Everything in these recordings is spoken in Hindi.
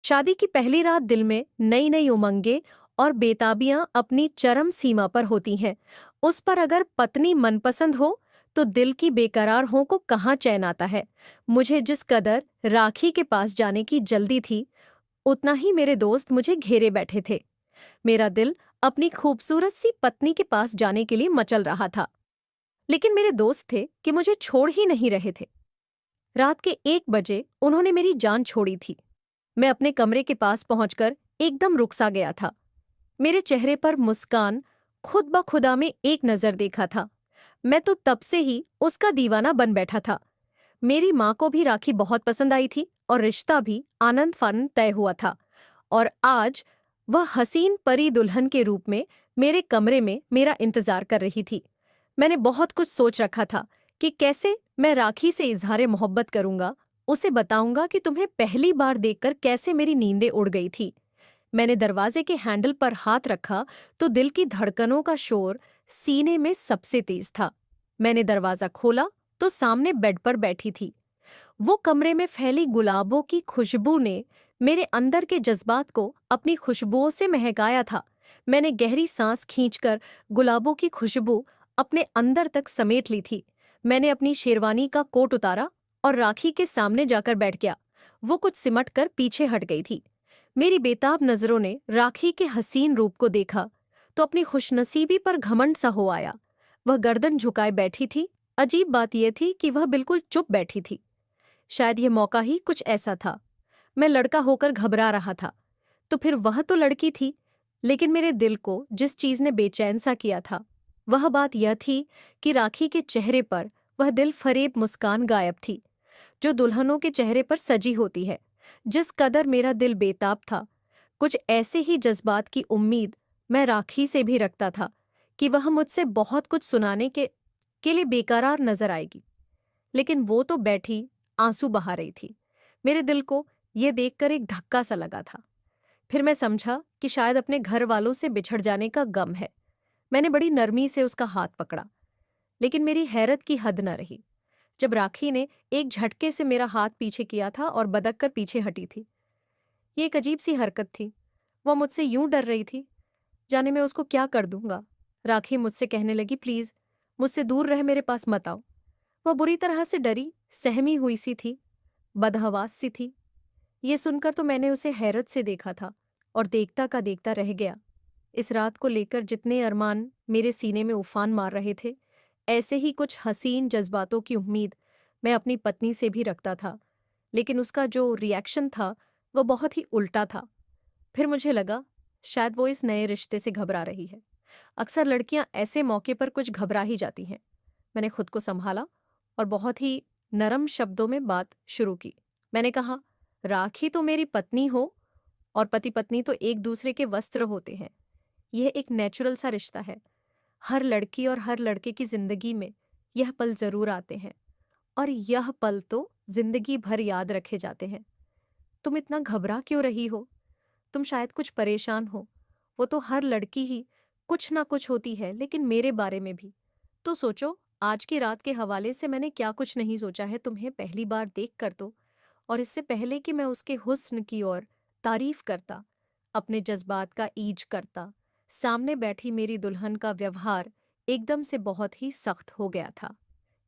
शादी की पहली रात दिल में नई नई उमंगें और बेताबियां अपनी चरम सीमा पर होती हैं। उस पर अगर पत्नी मनपसंद हो तो दिल की बेकरार हों को कहाँ चैन आता है। मुझे जिस कदर राखी के पास जाने की जल्दी थी, उतना ही मेरे दोस्त मुझे घेरे बैठे थे। मेरा दिल अपनी खूबसूरत सी पत्नी के पास जाने के लिए मचल रहा था, लेकिन मेरे दोस्त थे कि मुझे छोड़ ही नहीं रहे थे। रात के 1 बजे उन्होंने मेरी जान छोड़ी थी। मैं अपने कमरे के पास पहुंचकर एकदम रुक सा गया था। मेरे चेहरे पर मुस्कान खुद ब खुदा में एक नजर देखा था। मैं तो तब से ही उसका दीवाना बन बैठा था। मेरी माँ को भी राखी बहुत पसंद आई थी और रिश्ता भी आनंद फानंद तय हुआ था। और आज वह हसीन परी दुल्हन के रूप में मेरे कमरे में मेरा इंतजार कर रही थी। मैंने बहुत कुछ सोच रखा था कि कैसे मैं राखी से इजहार मोहब्बत करूंगा। उसे बताऊंगा कि तुम्हें पहली बार देखकर कैसे मेरी नींदें उड़ गई थी। मैंने दरवाजे के हैंडल पर हाथ रखा तो दिल की धड़कनों का शोर सीने में सबसे तेज था। मैंने दरवाजा खोला तो सामने बेड पर बैठी थी। वो कमरे में फैली गुलाबों की खुशबू ने मेरे अंदर के जज्बात को अपनी खुशबुओं से महकाया था। मैंने गहरी सांस खींचकर गुलाबों की खुशबू अपने अंदर तक समेट ली थी। मैंने अपनी शेरवानी का कोट उतारा और राखी के सामने जाकर बैठ गया। वो कुछ सिमट कर पीछे हट गई थी। मेरी बेताब नजरों ने राखी के हसीन रूप को देखा तो अपनी खुशनसीबी पर घमंड सा हो आया। वह गर्दन झुकाए बैठी थी। अजीब बात यह थी कि वह बिल्कुल चुप बैठी थी। शायद यह मौका ही कुछ ऐसा था। मैं लड़का होकर घबरा रहा था, तो फिर वह तो लड़की थी। लेकिन मेरे दिल को जिस चीज ने बेचैन सा किया था, वह बात यह थी कि राखी के चेहरे पर वह दिल फरेब मुस्कान गायब थी, जो दुल्हनों के चेहरे पर सजी होती है। जिस कदर मेरा दिल बेताब था, कुछ ऐसे ही जज्बात की उम्मीद मैं राखी से भी रखता था कि वह मुझसे बहुत कुछ सुनाने के लिए बेकरार नजर आएगी। लेकिन वो तो बैठी आंसू बहा रही थी। मेरे दिल को ये देखकर एक धक्का सा लगा था। फिर मैं समझा कि शायद अपने घर वालों से बिछड़ जाने का गम है। मैंने बड़ी नरमी से उसका हाथ पकड़ा, लेकिन मेरी हैरत की हद न रही जब राखी ने एक झटके से मेरा हाथ पीछे किया था और बदक कर पीछे हटी थी। ये एक अजीब सी हरकत थी। वह मुझसे यूं डर रही थी, जाने मैं उसको क्या कर दूंगा। राखी मुझसे कहने लगी, प्लीज मुझसे दूर रह, मेरे पास मत आओ। वह बुरी तरह से डरी, सहमी हुई सी थी, बदहवास सी थी। ये सुनकर तो मैंने उसे हैरत से देखा था और देखता का देखता रह गया। इस रात को लेकर जितने अरमान मेरे सीने में उफान मार रहे थे, ऐसे ही कुछ हसीन जज्बातों की उम्मीद मैं अपनी पत्नी से भी रखता था। लेकिन उसका जो रिएक्शन था वह बहुत ही उल्टा था। फिर मुझे लगा शायद वो इस नए रिश्ते से घबरा रही है। अक्सर लड़कियां ऐसे मौके पर कुछ घबरा ही जाती हैं। मैंने खुद को संभाला और बहुत ही नरम शब्दों में बात शुरू की। मैंने कहा, राखी तो मेरी पत्नी हो और पति पत्नी तो एक दूसरे के वस्त्र होते हैं। यह एक नेचुरल सा रिश्ता है। हर लड़की और हर लड़के की जिंदगी में यह पल जरूर आते हैं और यह पल तो जिंदगी भर याद रखे जाते हैं। तुम इतना घबरा क्यों रही हो? तुम शायद कुछ परेशान हो। वो तो हर लड़की ही कुछ ना कुछ होती है, लेकिन मेरे बारे में भी तो सोचो। आज की रात के हवाले से मैंने क्या कुछ नहीं सोचा है तुम्हें पहली बार देख कर तो। और इससे पहले कि मैं उसके हुस्न की ओर तारीफ करता, अपने जज्बात का ईज करता, सामने बैठी मेरी दुल्हन का व्यवहार एकदम से बहुत ही सख्त हो गया था।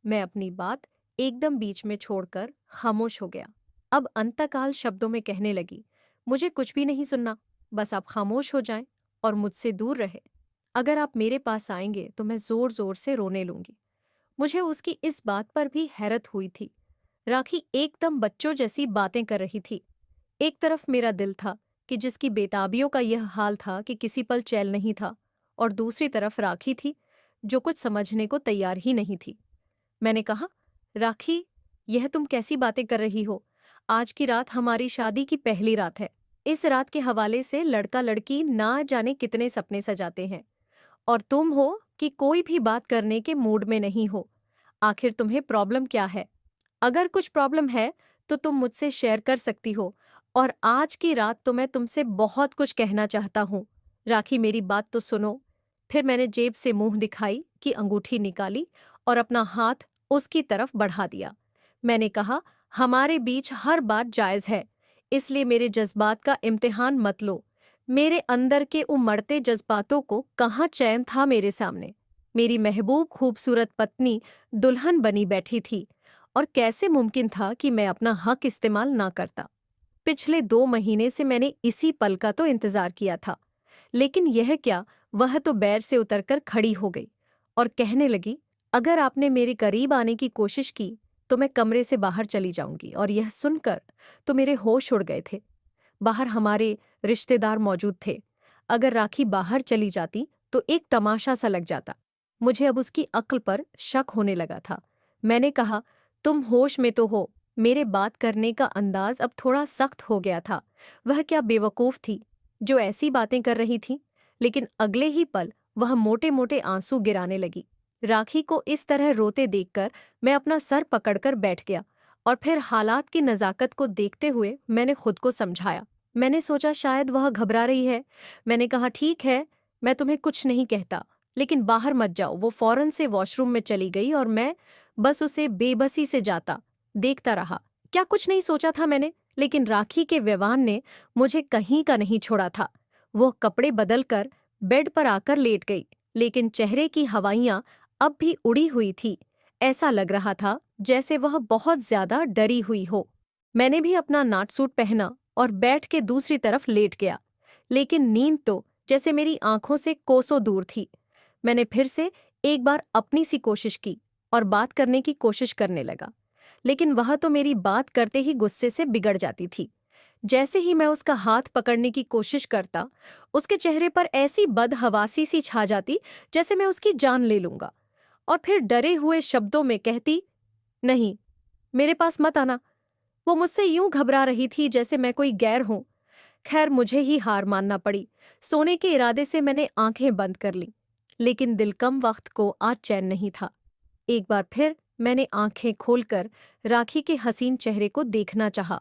मैं अपनी बात एकदम बीच में छोड़कर खामोश हो गया। अब अंतकाल शब्दों में कहने लगी, मुझे कुछ भी नहीं सुनना, बस आप खामोश हो जाएं और मुझसे दूर रहे। अगर आप मेरे पास आएंगे तो मैं जोर जोर से रोने लूंगी। मुझे उसकी इस बात पर भी हैरत हुई थी। राखी एकदम बच्चों जैसी बातें कर रही थी। एक तरफ मेरा दिल था कि जिसकी बेताबियों का यह हाल था कि किसी पल चैन नहीं था, और दूसरी तरफ राखी थी जो कुछ समझने को तैयार ही नहीं थी। मैंने कहा, राखी, यह तुम कैसी बातें कर रही हो? आज की रात हमारी शादी की पहली रात है। इस रात के हवाले से लड़का लड़की ना जाने कितने सपने सजाते हैं, और तुम हो कि कोई भी बात करने के मूड में नहीं हो। आखिर तुम्हें प्रॉब्लम क्या है? अगर कुछ प्रॉब्लम है तो तुम मुझसे शेयर कर सकती हो, और आज की रात तो मैं तुमसे बहुत कुछ कहना चाहता हूँ। राखी, मेरी बात तो सुनो। फिर मैंने जेब से मुंह दिखाई कि अंगूठी निकाली और अपना हाथ उसकी तरफ बढ़ा दिया। मैंने कहा, हमारे बीच हर बात जायज है। इसलिए मेरे जज्बात का इम्तिहान मत लो। मेरे अंदर के उमड़ते जज्बातों को कहाँ चैन था मेरे सामने। मेरी महबूब खूबसूरत पत्नी दुल्हन बनी बैठी थी और कैसे मुमकिन था कि मैं अपना हक इस्तेमाल ना करता। पिछले 2 महीने से मैंने इसी पल का तो इंतजार किया था, लेकिन यह क्या, वह तो बैर से उतरकर खड़ी हो गई और कहने लगी, अगर आपने मेरे करीब आने की कोशिश की तो मैं कमरे से बाहर चली जाऊंगी। और यह सुनकर तो मेरे होश उड़ गए थे। बाहर हमारे रिश्तेदार मौजूद थे। अगर राखी बाहर चली जाती तो एक तमाशा सा लग जाता। मुझे अब उसकी अक्ल पर शक होने लगा था। मैंने कहा, तुम होश में तो हो। मेरे बात करने का अंदाज अब थोड़ा सख्त हो गया था। वह क्या बेवकूफ थी जो ऐसी बातें कर रही थी। लेकिन अगले ही पल वह मोटे मोटे आंसू गिराने लगी। राखी को इस तरह रोते देखकर मैं अपना सर पकड़कर बैठ गया और फिर हालात की नज़ाकत को देखते हुए मैंने खुद को समझाया। मैंने सोचा शायद वह घबरा रही है। मैंने कहा, ठीक है, मैं तुम्हें कुछ नहीं कहता, लेकिन बाहर मत जाओ। वो फौरन से वॉशरूम में चली गई और मैं बस उसे बेबसी से जाता देखता रहा। क्या कुछ नहीं सोचा था मैंने, लेकिन राखी के व्यवहार ने मुझे कहीं का नहीं छोड़ा था। वो कपड़े बदलकर बेड पर आकर लेट गई, लेकिन चेहरे की हवाइयां अब भी उड़ी हुई थी। ऐसा लग रहा था जैसे वह बहुत ज्यादा डरी हुई हो। मैंने भी अपना नाट सूट पहना और बैठ के दूसरी तरफ लेट गया, लेकिन नींद तो जैसे मेरी आंखों से कोसों दूर थी। मैंने फिर से एक बार अपनी सी कोशिश की और बात करने की कोशिश करने लगा, लेकिन वह तो मेरी बात करते ही गुस्से से बिगड़ जाती थी। जैसे ही मैं उसका हाथ पकड़ने की कोशिश करता, उसके चेहरे पर ऐसी बदहवासी सी छा जाती जैसे मैं उसकी जान ले लूंगा, और फिर डरे हुए शब्दों में कहती, नहीं, मेरे पास मत आना। वो मुझसे यूं घबरा रही थी जैसे मैं कोई गैर हूं। खैर, मुझे ही हार मानना पड़ी। सोने के इरादे से मैंने आंखें बंद कर लीं, लेकिन दिल कम वक्त को आज चैन नहीं था। एक बार फिर मैंने आंखें खोलकर राखी के हसीन चेहरे को देखना चाहा,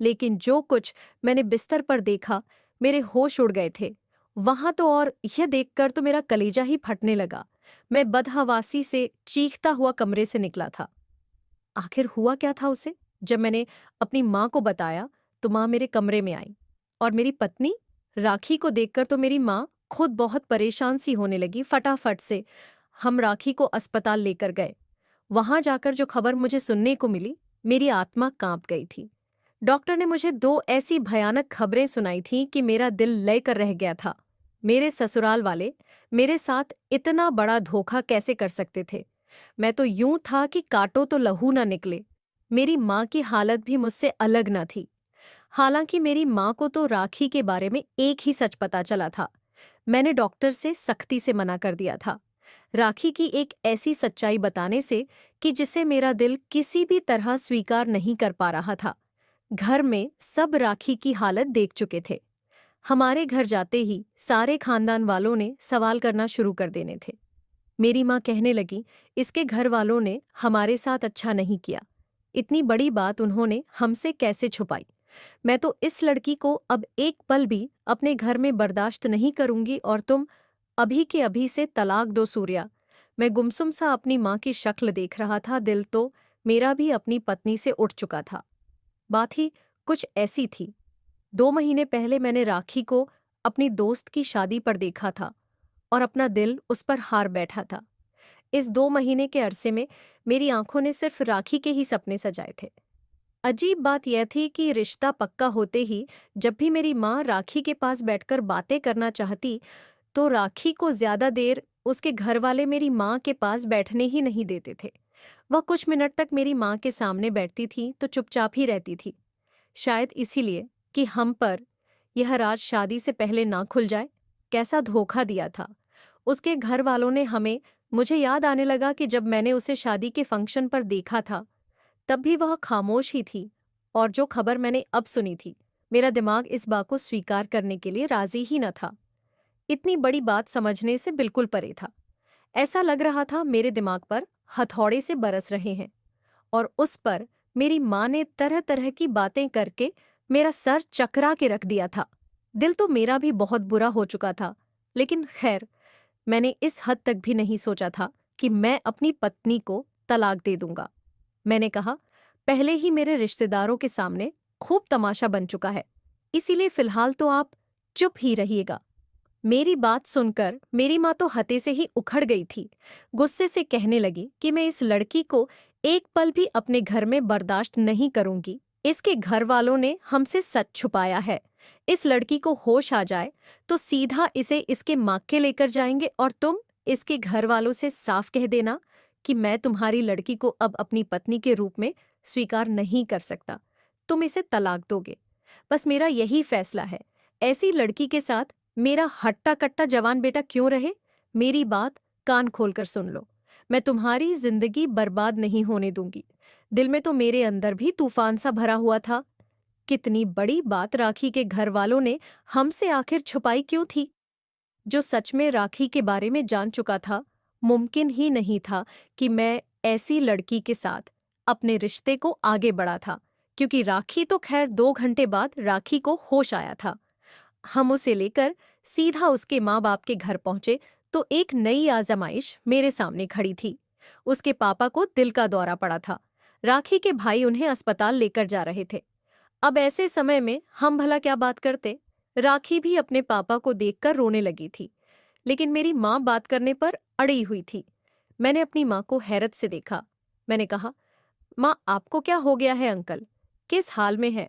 लेकिन जो कुछ मैंने बिस्तर पर देखा, मेरे होश उड़ गए थे वहां तो। और यह देखकर तो मेरा कलेजा ही फटने लगा। मैं बदहवासी से चीखता हुआ कमरे से निकला था। आखिर हुआ क्या था उसे? जब मैंने अपनी माँ को बताया तो माँ मेरे कमरे में आई, और मेरी पत्नी राखी को देखकर तो मेरी माँ खुद बहुत परेशान सी होने लगी। फटाफट से हम राखी को अस्पताल लेकर गए। वहां जाकर जो खबर मुझे सुनने को मिली, मेरी आत्मा कांप गई थी। डॉक्टर ने मुझे 2 ऐसी भयानक खबरें सुनाई थीं कि मेरा दिल लय कर रह गया था। मेरे ससुराल वाले मेरे साथ इतना बड़ा धोखा कैसे कर सकते थे? मैं तो यूं था कि काटो तो लहू ना निकले। मेरी माँ की हालत भी मुझसे अलग न थी। हालांकि मेरी माँ को तो राखी के बारे में एक ही सच पता चला था। मैंने डॉक्टर से सख्ती से मना कर दिया था राखी की एक ऐसी सच्चाई बताने से कि जिसे मेरा दिल किसी भी तरह स्वीकार नहीं कर पा रहा था। घर में सब राखी की हालत देख चुके थे। हमारे घर जाते ही सारे खानदान वालों ने सवाल करना शुरू कर देने थे। मेरी माँ कहने लगी, इसके घर वालों ने हमारे साथ अच्छा नहीं किया। इतनी बड़ी बात उन्होंने हमसे कैसे छुपाई? मैं तो इस लड़की को अब एक पल भी अपने घर में बर्दाश्त नहीं करूंगी, और तुम अभी के अभी से तलाक दो सूर्या। मैं गुमसुम सा अपनी माँ की शक्ल देख रहा था। दिल तो मेरा भी अपनी पत्नी से उठ चुका था। बात ही कुछ ऐसी थी। 2 महीने पहले मैंने राखी को अपनी दोस्त की शादी पर देखा था और अपना दिल उस पर हार बैठा था। इस 2 महीने के अरसे में मेरी आंखों ने सिर्फ राखी के ही सपने सजाए थे। अजीब बात यह थी कि रिश्ता पक्का होते ही जब भी मेरी माँ राखी के पास बैठकर बातें करना चाहती, तो राखी को ज्यादा देर उसके घर वाले मेरी माँ के पास बैठने ही नहीं देते थे। वह कुछ मिनट तक मेरी माँ के सामने बैठती थी तो चुपचाप ही रहती थी। शायद इसीलिए कि हम पर यह राज शादी से पहले ना खुल जाए। कैसा धोखा दिया था उसके घर वालों ने हमें। मुझे याद आने लगा कि जब मैंने उसे शादी के फंक्शन पर देखा था, तब भी वह खामोश ही थी। और जो खबर मैंने अब सुनी थी, मेरा दिमाग इस बात को स्वीकार करने के लिए राजी ही न था। इतनी बड़ी बात समझने से बिल्कुल परे था। ऐसा लग रहा था मेरे दिमाग पर हथौड़े से बरस रहे हैं, और उस पर मेरी माँ ने तरह तरह की बातें करके मेरा सर चकरा के रख दिया था। दिल तो मेरा भी बहुत बुरा हो चुका था, लेकिन खैर, मैंने इस हद तक भी नहीं सोचा था कि मैं अपनी पत्नी को तलाक दे दूंगा। मैंने कहा, पहले ही मेरे रिश्तेदारों के सामने खूब तमाशा बन चुका है, इसीलिए फिलहाल तो आप चुप ही रहिएगा। मेरी बात सुनकर मेरी माँ तो हते से ही उखड़ गई थी। गुस्से से कहने लगी कि मैं इस लड़की को एक पल भी अपने घर में बर्दाश्त नहीं करूंगी। इसके घर वालों ने हमसे सच छुपाया है। इस लड़की को होश आ जाए तो सीधा इसे इसके मायके लेकर जाएंगे और तुम इसके घर वालों से साफ कह देना कि मैं तुम्हारी लड़की को अब अपनी पत्नी के रूप में स्वीकार नहीं कर सकता। तुम इसे तलाक दोगे। बस मेरा यही फैसला है। ऐसी लड़की के साथ मेरा हट्टा कट्टा जवान बेटा क्यों रहे? मेरी बात कान खोलकर सुन लो। मैं तुम्हारी जिंदगी बर्बाद नहीं होने दूंगी। दिल में तो मेरे अंदर भी तूफान सा भरा हुआ था। कितनी बड़ी बात राखी के घर वालों ने हमसे आखिर छुपाई क्यों थी? जो सच में राखी के बारे में जान चुका था, मुमकिन ही नहीं था कि मैं ऐसी लड़की के साथ अपने रिश्ते को आगे बढ़ा था, क्योंकि राखी तो खैर 2 घंटे बाद राखी को होश आया था। हम उसे लेकर सीधा उसके माँ बाप के घर पहुंचे तो एक नई आजमाइश मेरे सामने खड़ी थी। उसके पापा को दिल का दौरा पड़ा था। राखी के भाई उन्हें अस्पताल लेकर जा रहे थे। अब ऐसे समय में हम भला क्या बात करते? राखी भी अपने पापा को देखकर रोने लगी थी, लेकिन मेरी माँ बात करने पर अड़ी हुई थी। मैंने अपनी माँ को हैरत से देखा। मैंने कहा, माँ आपको क्या हो गया है अंकल? किस हाल में है?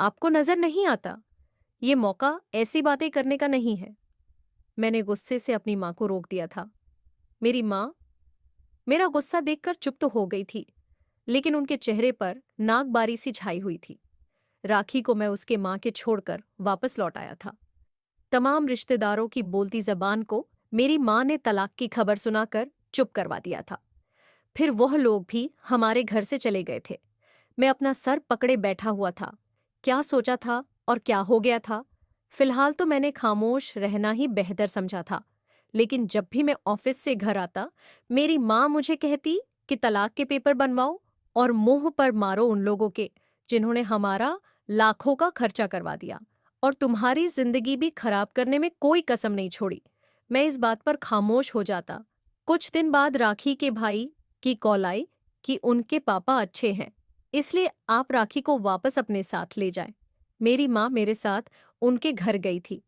आपको नजर नहीं आता? ये मौका ऐसी बातें करने का नहीं है। मैंने गुस्से से अपनी माँ को रोक दिया था। मेरी माँ मेरा गुस्सा देखकर चुप तो हो गई थी, लेकिन उनके चेहरे पर नाकबारी सी छाई हुई थी। राखी को मैं उसके माँ के छोड़कर वापस लौट आया था। तमाम रिश्तेदारों की बोलती जबान को मेरी माँ ने तलाक की खबर सुनाकर चुप करवा दिया था। फिर वह लोग भी हमारे घर से चले गए थे। मैं अपना सर पकड़े बैठा हुआ था। क्या सोचा था और क्या हो गया था? फिलहाल तो मैंने खामोश रहना ही बेहतर समझा था, लेकिन जब भी मैं ऑफिस से घर आता, मेरी माँ मुझे कहती कि तलाक के पेपर बनवाओ और मुंह पर मारो उन लोगों के जिन्होंने हमारा लाखों का खर्चा करवा दिया और तुम्हारी जिंदगी भी खराब करने में कोई कसम नहीं छोड़ी। मैं इस बात पर खामोश हो जाता। कुछ दिन बाद राखी के भाई की कॉल आई कि उनके पापा अच्छे हैं, इसलिए आप राखी को वापस अपने साथ ले जाएं। मेरी माँ मेरे साथ उनके घर गई थी।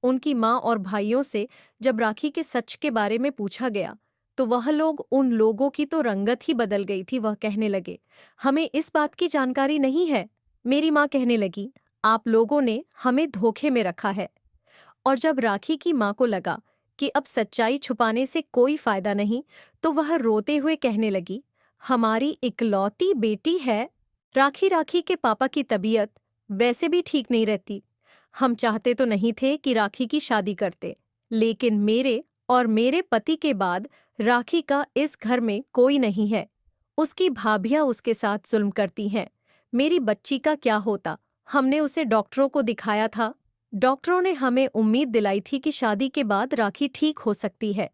उनकी माँ और भाइयों से जब राखी के सच के बारे में पूछा गया तो वह लोग उन लोगों की तो रंगत ही बदल गई थी। वह कहने लगे, हमें इस बात की जानकारी नहीं है। मेरी माँ कहने लगी, आप लोगों ने हमें धोखे में रखा है। और जब राखी की माँ को लगा कि अब सच्चाई छुपाने से कोई फायदा नहीं, तो वह रोते हुए कहने लगी, हमारी इकलौती बेटी है। राखी राखी के पापा की तबीयत वैसे भी ठीक नहीं रहती। हम चाहते तो नहीं थे कि राखी की शादी करते, लेकिन मेरे और मेरे पति के बाद राखी का इस घर में कोई नहीं है। उसकी भाभियां उसके साथ जुल्म करती हैं। मेरी बच्ची का क्या होता? हमने उसे डॉक्टरों को दिखाया था। डॉक्टरों ने हमें उम्मीद दिलाई थी कि शादी के बाद राखी ठीक हो सकती है।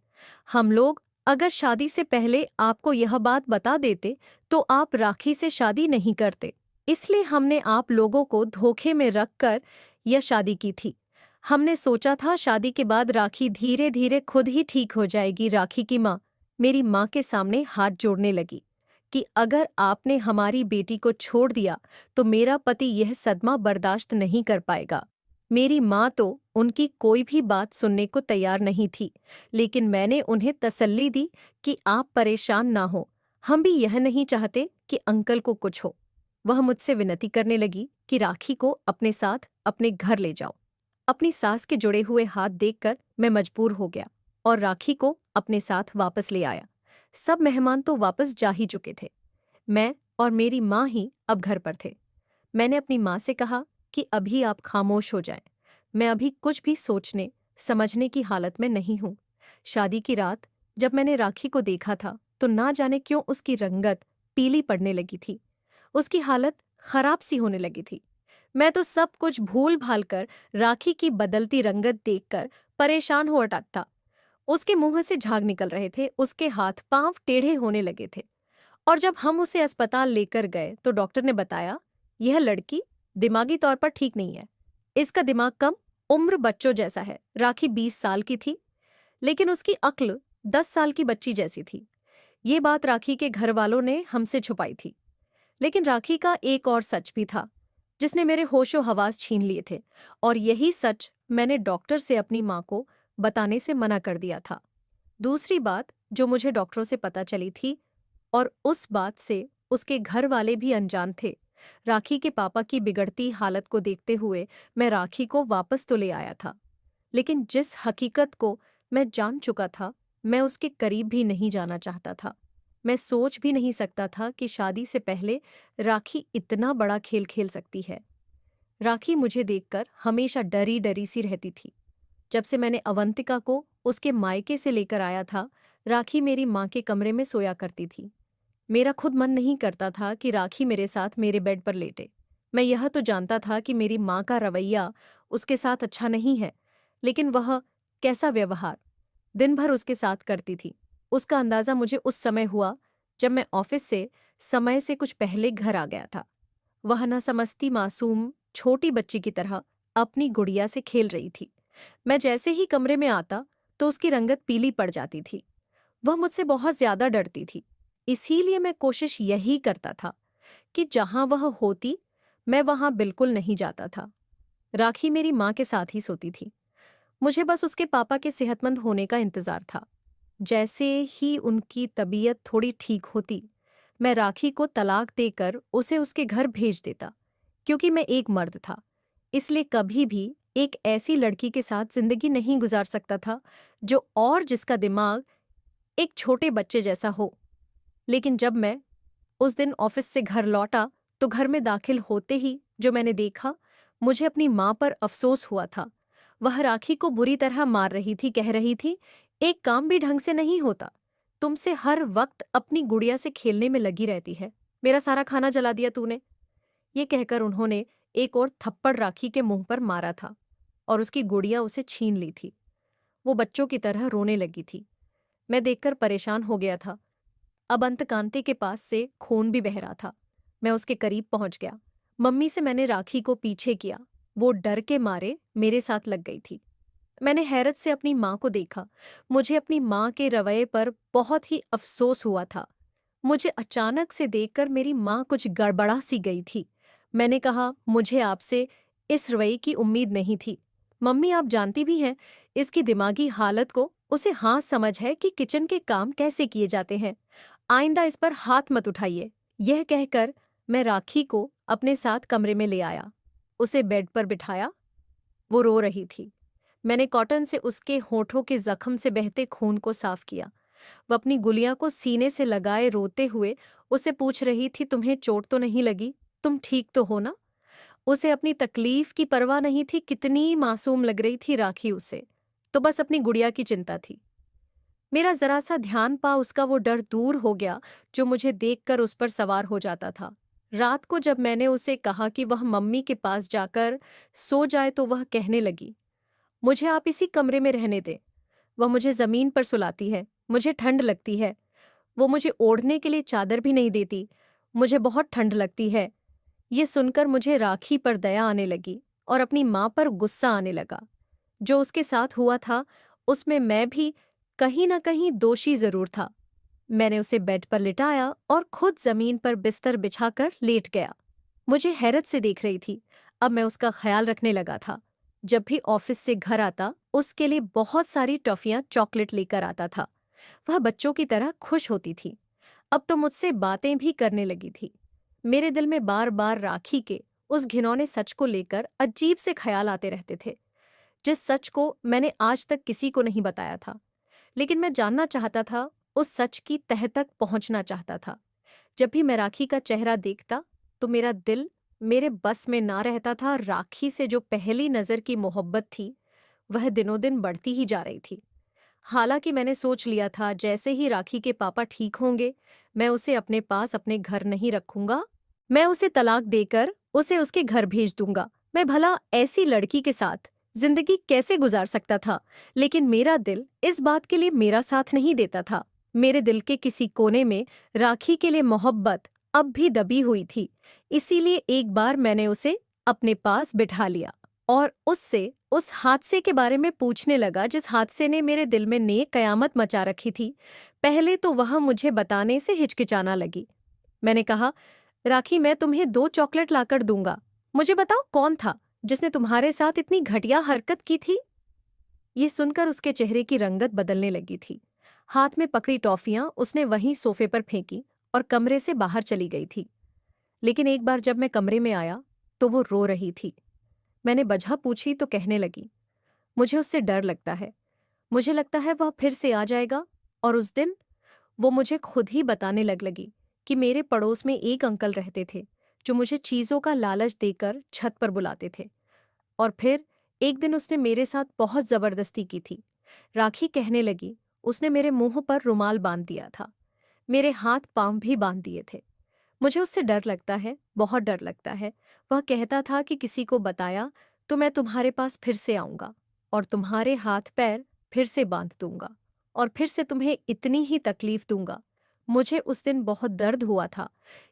हम लोग अगर शादी से पहले आपको यह बात बता देते तो आप राखी से शादी नहीं करते। इसलिए हमने आप लोगों को धोखे में रखकर यह शादी की थी। हमने सोचा था शादी के बाद राखी धीरे धीरे खुद ही ठीक हो जाएगी। राखी की माँ मेरी माँ के सामने हाथ जोड़ने लगी कि अगर आपने हमारी बेटी को छोड़ दिया तो मेरा पति यह सदमा बर्दाश्त नहीं कर पाएगा। मेरी माँ तो उनकी कोई भी बात सुनने को तैयार नहीं थी, लेकिन मैंने उन्हें तसल्ली दी कि आप परेशान ना हो। हम भी यह नहीं चाहते कि अंकल को कुछ हो। वह मुझसे विनती करने लगी कि राखी को अपने साथ अपने घर ले जाओ। अपनी सास के जुड़े हुए हाथ देखकर मैं मजबूर हो गया और राखी को अपने साथ वापस ले आया। सब मेहमान तो वापस जा ही चुके थे। मैं और मेरी माँ ही अब घर पर थे। मैंने अपनी माँ से कहा कि अभी आप खामोश हो जाएं। मैं अभी कुछ भी सोचने समझने की हालत में नहीं हूँ। शादी की रात जब मैंने राखी को देखा था तो ना जाने क्यों उसकी रंगत पीली पड़ने लगी थी। उसकी हालत खराब सी होने लगी थी। मैं तो सब कुछ भूल भाल कर राखी की बदलती रंगत देखकर परेशान हो अटका था। उसके मुंह से झाग निकल रहे थे, उसके हाथ पांव टेढ़े होने लगे थे। और जब हम उसे अस्पताल लेकर गए तो डॉक्टर ने बताया, यह लड़की दिमागी तौर पर ठीक नहीं है। इसका दिमाग कम, उम्र बच्चों जैसा है। राखी 20 साल की थी, लेकिन उसकी अक्ल 10 साल की बच्ची जैसी थी। ये बात राखी के घर वालों ने हमसे छुपाई थी। लेकिन राखी का एक और सच भी था। जिसने मेरे होशो हवास छीन लिए थे, और यही सच मैंने डॉक्टर से अपनी माँ को बताने से मना कर दिया था। दूसरी बात जो मुझे डॉक्टरों से पता चली थी, और उस बात से उसके घर वाले भी अनजान थे, राखी के पापा की बिगड़ती हालत को देखते हुए मैं राखी को वापस तो ले आया था, लेकिन जिस हकीकत को मैं जान चुका था, मैं उसके करीब भी नहीं जाना चाहता था। मैं सोच भी नहीं सकता था कि शादी से पहले राखी इतना बड़ा खेल खेल सकती है। राखी मुझे देखकर हमेशा डरी डरी सी रहती थी। जब से मैंने अवंतिका को उसके मायके से लेकर आया था, राखी मेरी माँ के कमरे में सोया करती थी। मेरा खुद मन नहीं करता था कि राखी मेरे साथ मेरे बेड पर लेटे। मैं यह तो जानता था कि मेरी माँ का रवैया उसके साथ अच्छा नहीं है, लेकिन वह कैसा व्यवहार दिन भर उसके साथ करती थी, उसका अंदाजा मुझे उस समय हुआ जब मैं ऑफिस से समय से कुछ पहले घर आ गया था। वह न समझती मासूम छोटी बच्ची की तरह अपनी गुड़िया से खेल रही थी। मैं जैसे ही कमरे में आता तो उसकी रंगत पीली पड़ जाती थी। वह मुझसे बहुत ज्यादा डरती थी। इसीलिए मैं कोशिश यही करता था कि जहां वह होती, मैं वहां बिल्कुल नहीं जाता था। राखी मेरी माँ के साथ ही सोती थी। मुझे बस उसके पापा के सेहतमंद होने का इंतजार था। जैसे ही उनकी तबीयत थोड़ी ठीक होती, मैं राखी को तलाक देकर उसे उसके घर भेज देता, क्योंकि मैं एक मर्द था, इसलिए कभी भी एक ऐसी लड़की के साथ जिंदगी नहीं गुजार सकता था जो और जिसका दिमाग एक छोटे बच्चे जैसा हो। लेकिन जब मैं उस दिन ऑफिस से घर लौटा, तो घर में दाखिल होते ही जो मैंने देखा, मुझे अपनी माँ पर अफसोस हुआ था। वह राखी को बुरी तरह मार रही थी, कह रही थी, एक काम भी ढंग से नहीं होता, तुमसे हर वक्त अपनी गुड़िया से खेलने में लगी रहती है, मेरा सारा खाना जला दिया तूने। ये कहकर उन्होंने एक और थप्पड़ राखी के मुंह पर मारा था, और उसकी गुड़िया उसे छीन ली थी। वो बच्चों की तरह रोने लगी थी। मैं देखकर परेशान हो गया था। अब अंतकांते के पास से खून भी बह रहा था। मैं उसके करीब पहुंच गया। मम्मी से मैंने राखी को पीछे किया। वो डर के मारे मेरे साथ लग गई थी। मैंने हैरत से अपनी माँ को देखा। मुझे अपनी माँ के रवैये पर बहुत ही अफसोस हुआ था। मुझे अचानक से देखकर मेरी माँ कुछ गड़बड़ा सी गई थी। मैंने कहा, मुझे आपसे इस रवैये की उम्मीद नहीं थी। मम्मी, आप जानती भी हैं इसकी दिमागी हालत को, उसे हाँ समझ है कि किचन के काम कैसे किए जाते हैं। आइंदा इस पर हाथ मत उठाइए। यह कहकर मैं राखी को अपने साथ कमरे में ले आया। उसे बेड पर बिठाया। वो रो रही थी। मैंने कॉटन से उसके होठों के जख्म से बहते खून को साफ किया। वह अपनी गुलिया को सीने से लगाए रोते हुए उसे पूछ रही थी, तुम्हें चोट तो नहीं लगी? तुम ठीक तो हो ना? उसे अपनी तकलीफ की परवाह नहीं थी। कितनी मासूम लग रही थी राखी उसे। तो बस अपनी गुड़िया की चिंता थी। मेरा जरा सा ध्यान पा उसका वो डर दूर हो गया जो मुझे देखकर उस पर सवार हो जाता था। रात को जब मैंने उसे कहा कि वह मम्मी के पास जाकर सो जाए, तो वह कहने लगी, मुझे आप इसी कमरे में रहने दें। वह मुझे जमीन पर सुलाती है, मुझे ठंड लगती है। वो मुझे ओढ़ने के लिए चादर भी नहीं देती, मुझे बहुत ठंड लगती है। ये सुनकर मुझे राखी पर दया आने लगी और अपनी माँ पर गुस्सा आने लगा। जो उसके साथ हुआ था, उसमें मैं भी कहीं न कहीं दोषी जरूर था। मैंने उसे बेड पर लिटाया और खुद जमीन पर बिस्तर बिछाकर लेट गया। मुझे हैरत से देख रही थी। अब मैं उसका ख्याल रखने लगा था। जब भी ऑफिस से घर आता, उसके लिए बहुत सारी टॉफियां, चॉकलेट लेकर आता था। वह बच्चों की तरह खुश होती थी। अब तो मुझसे बातें भी करने लगी थी। मेरे दिल में बार बार राखी के उस घिनौने सच को लेकर अजीब से ख्याल आते रहते थे, जिस सच को मैंने आज तक किसी को नहीं बताया था। लेकिन मैं जानना चाहता था, उस सच की तह तक पहुंचना चाहता था। जब भी मैं राखी का चेहरा देखता, तो मेरा दिल मेरे बस में ना रहता था। राखी से जो पहली नजर की मोहब्बत थी, वह दिनों दिन बढ़ती ही जा रही थी। हालांकि मैंने सोच लिया था, जैसे ही राखी के पापा ठीक होंगे, मैं उसे अपने पास अपने घर नहीं रखूंगा। मैं उसे तलाक देकर उसे उसके घर भेज दूंगा। मैं भला ऐसी लड़की के साथ जिंदगी कैसे गुजार सकता था? लेकिन मेरा दिल इस बात के लिए मेरा साथ नहीं देता था। मेरे दिल के किसी कोने में राखी के लिए मोहब्बत अब भी दबी हुई थी। इसीलिए एक बार मैंने उसे अपने पास बिठा लिया और उससे उस हादसे के बारे में पूछने लगा, जिस हादसे ने मेरे दिल में नेक कयामत मचा रखी थी। पहले तो वह मुझे बताने से हिचकिचाना लगी। मैंने कहा, राखी, मैं तुम्हें 2 चॉकलेट लाकर दूंगा, मुझे बताओ कौन था जिसने तुम्हारे साथ इतनी घटिया हरकत की थी? ये सुनकर उसके चेहरे की रंगत बदलने लगी थी। हाथ में पकड़ी टॉफियां उसने वहीं सोफे पर फेंकी और कमरे से बाहर चली गई थी। लेकिन एक बार जब मैं कमरे में आया तो वो रो रही थी। मैंने वजह पूछी तो कहने लगी, मुझे उससे डर लगता है। मुझे लगता है वह फिर से आ जाएगा। और उस दिन वो मुझे खुद ही बताने लगी कि मेरे पड़ोस में एक अंकल रहते थे जो मुझे चीज़ों का लालच देकर छत पर बुलाते थे। और फिर एक दिन उसने मेरे साथ बहुत जबरदस्ती की थी। राखी कहने लगी, उसने मेरे मुंह पर रुमाल बांध दिया था, मेरे हाथ पांव भी बांध दिए थे। मुझे उससे डर लगता है, बहुत डर लगता है। वह कहता था कि किसी को बताया तो मैं तुम्हारे पास फिर से आऊंगा और तुम्हारे हाथ पैर फिर से बांध दूंगा और फिर से तुम्हें इतनी ही तकलीफ दूंगा। मुझे उस दिन बहुत दर्द हुआ था।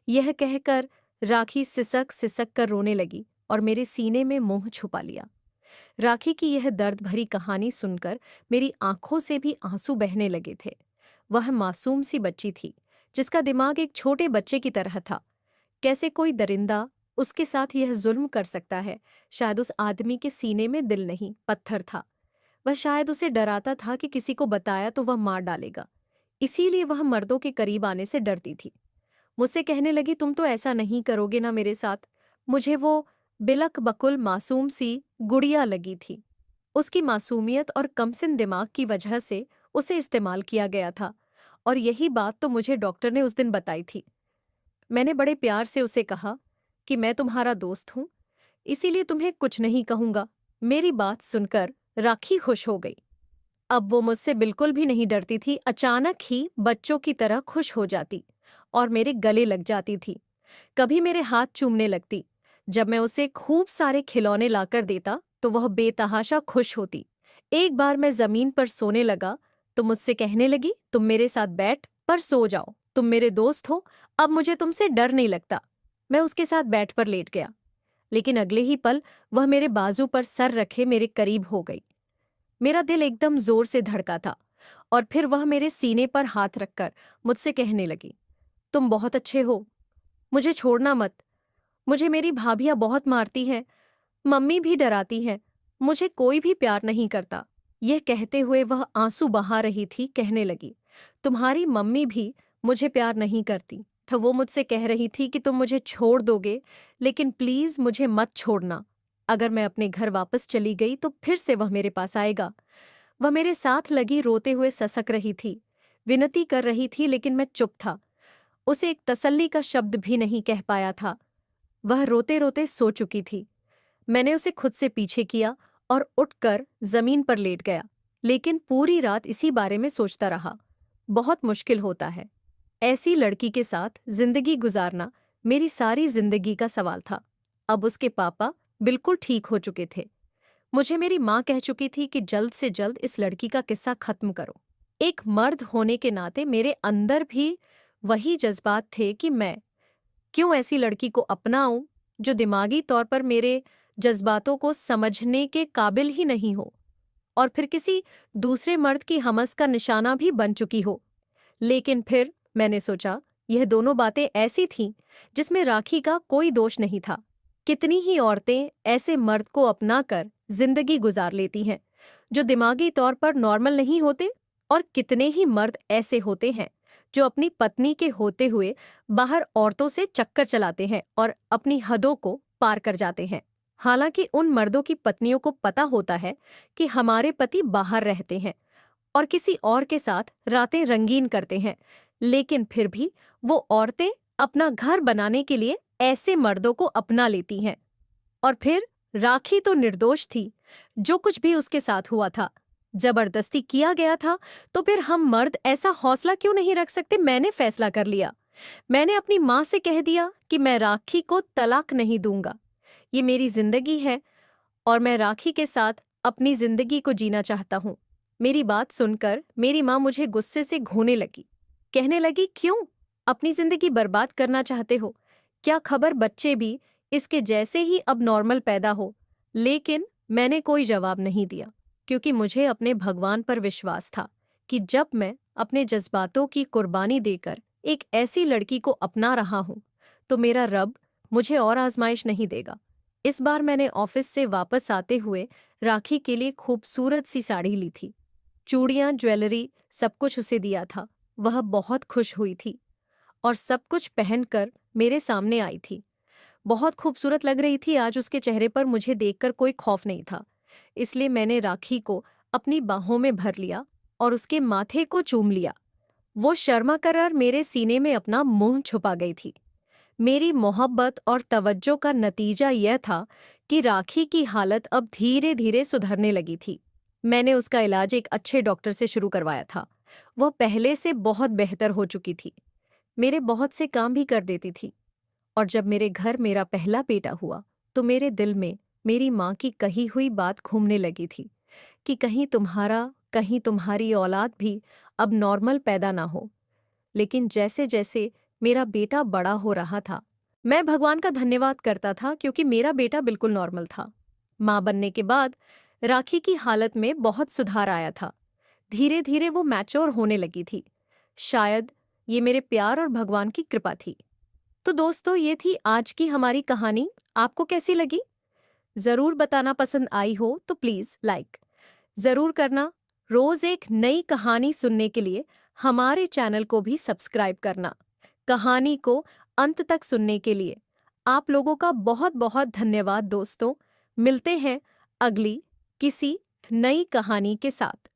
यह कहकर राखी सिसक सिसक कर रोने लगी और मेरे सीने में मुंह छुपा लिया। राखी की यह दर्द भरी कहानी सुनकर मेरी आंखों से भी आंसू बहने लगे थे। वह मासूम सी बच्ची थी जिसका दिमाग एक छोटे बच्चे की तरह था। कैसे कोई दरिंदा उसके साथ यह जुल्म कर सकता है? शायद उस आदमी के सीने में दिल नहीं, पत्थर था। वह शायद उसे डराता था कि किसी को बताया तो वह मार डालेगा। इसीलिए वह मर्दों के करीब आने से डरती थी। मुझसे कहने लगी, तुम तो ऐसा नहीं करोगे ना मेरे साथ। मुझे वो बिलक बकुल मासूम सी गुड़िया लगी थी। उसकी मासूमियत और कमसिन दिमाग की वजह से उसे इस्तेमाल किया गया था। और यही बात तो मुझे डॉक्टर ने उस दिन बताई थी। मैंने बड़े प्यार से उसे कहा कि मैं तुम्हारा दोस्त हूं, इसीलिए तुम्हें कुछ नहीं कहूंगा। मेरी बात सुनकर राखी खुश हो गई। अब वो मुझसे बिल्कुल भी नहीं डरती थी। अचानक ही बच्चों की तरह खुश हो जाती और मेरे गले लग जाती थी। कभी मेरे हाथ चूमने लगती। जब मैं उसे खूब सारे खिलौने लाकर देता तो वह बेतहाशा खुश होती। एक बार मैं जमीन पर सोने लगा तो मुझसे कहने लगी, तुम मेरे साथ बैठ पर सो जाओ, तुम मेरे दोस्त हो, अब मुझे तुमसे डर नहीं लगता। मैं उसके साथ बैठ पर लेट गया, लेकिन अगले ही पल वह मेरे बाजू पर सर रखे मेरे करीब हो गई। मेरा दिल एकदम जोर से धड़का था और फिर वह मेरे सीने पर हाथ रखकर मुझसे कहने लगी, तुम बहुत अच्छे हो, मुझे छोड़ना मत। मुझे मेरी भाभियां बहुत मारती हैं, मम्मी भी डराती हैं, मुझे कोई भी प्यार नहीं करता। यह कहते हुए वह आंसू बहा रही थी। कहने लगी, तुम्हारी मम्मी भी मुझे प्यार नहीं करती। तो वो मुझसे कह रही थी कि तुम मुझे छोड़ दोगे, लेकिन प्लीज मुझे मत छोड़ना। अगर मैं अपने घर वापस चली गई तो फिर से वह मेरे पास आएगा। वह मेरे साथ लगी रोते हुए ससक रही थी, विनती कर रही थी, लेकिन मैं चुप था। उसे एक तसल्ली का शब्द भी नहीं कह पाया था। वह रोते रोते सो चुकी थी। मैंने उसे खुद से पीछे किया और उठकर जमीन पर लेट गया, लेकिन पूरी रात इसी बारे में सोचता रहा। बहुत मुश्किल होता है ऐसी लड़की के साथ जिंदगी गुजारना। मेरी सारी जिंदगी का सवाल था। अब उसके पापा बिल्कुल ठीक हो चुके थे। मुझे मेरी माँ कह चुकी थी कि जल्द से जल्द इस लड़की का किस्सा खत्म करो। एक मर्द होने के नाते मेरे अंदर भी वही जज्बात थे कि मैं क्यों ऐसी लड़की को अपनाऊं जो दिमागी तौर पर मेरे जज्बातों को समझने के काबिल ही नहीं हो और फिर किसी दूसरे मर्द की हमस का निशाना भी बन चुकी हो। लेकिन फिर मैंने सोचा, यह दोनों बातें ऐसी थीं जिसमें राखी का कोई दोष नहीं था। कितनी ही औरतें ऐसे मर्द को अपनाकर जिंदगी गुजार लेती हैं जो दिमागी तौर पर नॉर्मल नहीं होते, और कितने ही मर्द ऐसे होते हैं जो अपनी पत्नी के होते हुए बाहर औरतों से चक्कर चलाते हैं और अपनी हदों को पार कर जाते हैं। हालांकि उन मर्दों की पत्नियों को पता होता है कि हमारे पति बाहर रहते हैं और किसी और के साथ रातें रंगीन करते हैं, लेकिन फिर भी वो औरतें अपना घर बनाने के लिए ऐसे मर्दों को अपना लेती हैं। और फिर राखी तो निर्दोष थी। जो कुछ भी उसके साथ हुआ था जबरदस्ती किया गया था, तो फिर हम मर्द ऐसा हौसला क्यों नहीं रख सकते? मैंने फैसला कर लिया। मैंने अपनी माँ से कह दिया कि मैं राखी को तलाक नहीं दूंगा। ये मेरी जिंदगी है और मैं राखी के साथ अपनी जिंदगी को जीना चाहता हूँ। मेरी बात सुनकर मेरी माँ मुझे गुस्से से घूरने लगी। कहने लगी, क्यों अपनी जिंदगी बर्बाद करना चाहते हो? क्या खबर बच्चे भी इसके जैसे ही अब नॉर्मल पैदा हो। लेकिन मैंने कोई जवाब नहीं दिया, क्योंकि मुझे अपने भगवान पर विश्वास था कि जब मैं अपने जज्बातों की कुर्बानी देकर एक ऐसी लड़की को अपना रहा हूं तो मेरा रब मुझे और आजमाइश नहीं देगा। इस बार मैंने ऑफिस से वापस आते हुए राखी के लिए खूबसूरत सी साड़ी ली थी। चूड़ियां, ज्वेलरी, सब कुछ उसे दिया था। वह बहुत खुश हुई थी और सब कुछ पहनकर मेरे सामने आई थी। बहुत खूबसूरत लग रही थी। आज उसके चेहरे पर मुझे देखकर कोई खौफ नहीं था। इसलिए मैंने राखी को अपनी बाहों में भर लिया और उसके माथे को चूम लिया। वो शर्मा कर मेरे सीने में अपना मुंह छुपा गई थी। मेरी मोहब्बत और तवज्जो का नतीजा यह था कि राखी की हालत अब धीरे धीरे सुधरने लगी थी। मैंने उसका इलाज एक अच्छे डॉक्टर से शुरू करवाया था। वह पहले से बहुत बेहतर हो चुकी थी। मेरे बहुत से काम भी कर देती थी। और जब मेरे घर मेरा पहला बेटा हुआ तो मेरे दिल में मेरी माँ की कही हुई बात घूमने लगी थी कि कहीं तुम्हारी औलाद भी अब नॉर्मल पैदा ना हो। लेकिन जैसे जैसे मेरा बेटा बड़ा हो रहा था, मैं भगवान का धन्यवाद करता था क्योंकि मेरा बेटा बिल्कुल नॉर्मल था। माँ बनने के बाद राखी की हालत में बहुत सुधार आया था। धीरे धीरे वो मैच्योर होने लगी थी। शायद ये मेरे प्यार और भगवान की कृपा थी। तो दोस्तों, ये थी आज की हमारी कहानी। आपको कैसी लगी? जरूर बताना। पसंद आई हो तो प्लीज लाइक जरूर करना। रोज एक नई कहानी सुनने के लिए हमारे चैनल को भी सब्सक्राइब करना। कहानी को अंत तक सुनने के लिए आप लोगों का बहुत बहुत धन्यवाद दोस्तों। मिलते हैं अगली किसी नई कहानी के साथ।